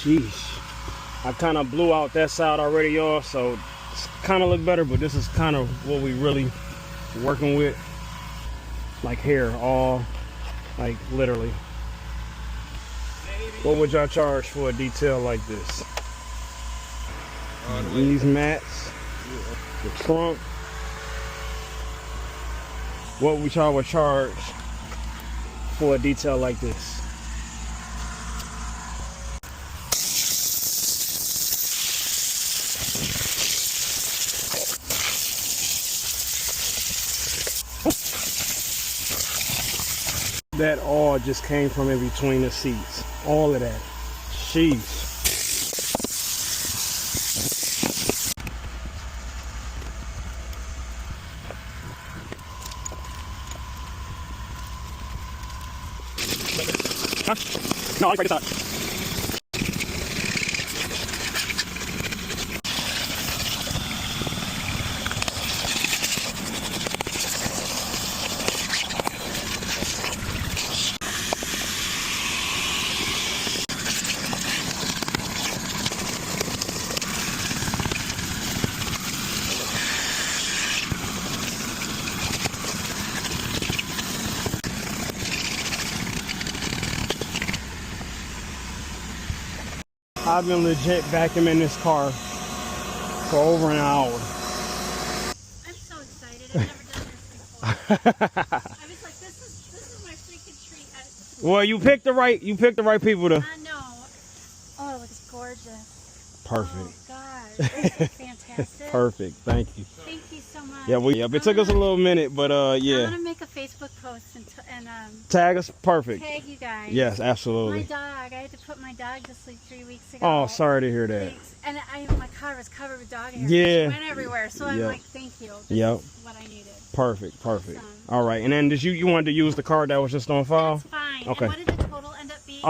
Sheesh. I kind of blew out that side already, y'all, so it's kind of look better, but this is kind of what we really working with. Like hair, all, like literally. What would y'all charge for a detail like this? These mats, the trunk. What would y'all would charge for a detail like this? That all just came from in between the seats. All of that. Sheesh. Huh? No, I break this out. I've been legit vacuuming this car for over an hour. I'm so excited. I've never done this before. I was like, this is my freaking treat. Well, you picked the right people to. I know. Oh, it looks gorgeous. Perfect. Oh gosh, this is fantastic. Perfect. Thank you. Thank you so much. Yeah, it took us a little minute, but yeah. I'm gonna make a Facebook post and Tag us. Perfect. tag you guys. Yes, My absolutely. dog. I had to put my dog to sleep 3 weeks ago. Oh, sorry to hear that. Thanks. And my car was covered with dog hair. Yeah. She went everywhere. So I'm Yep. like, thank you. This Yep. is what I needed. Perfect. Awesome. All right, and then did you wanted to use the card that was just on file? That's fine. Okay. And what did the total end up being?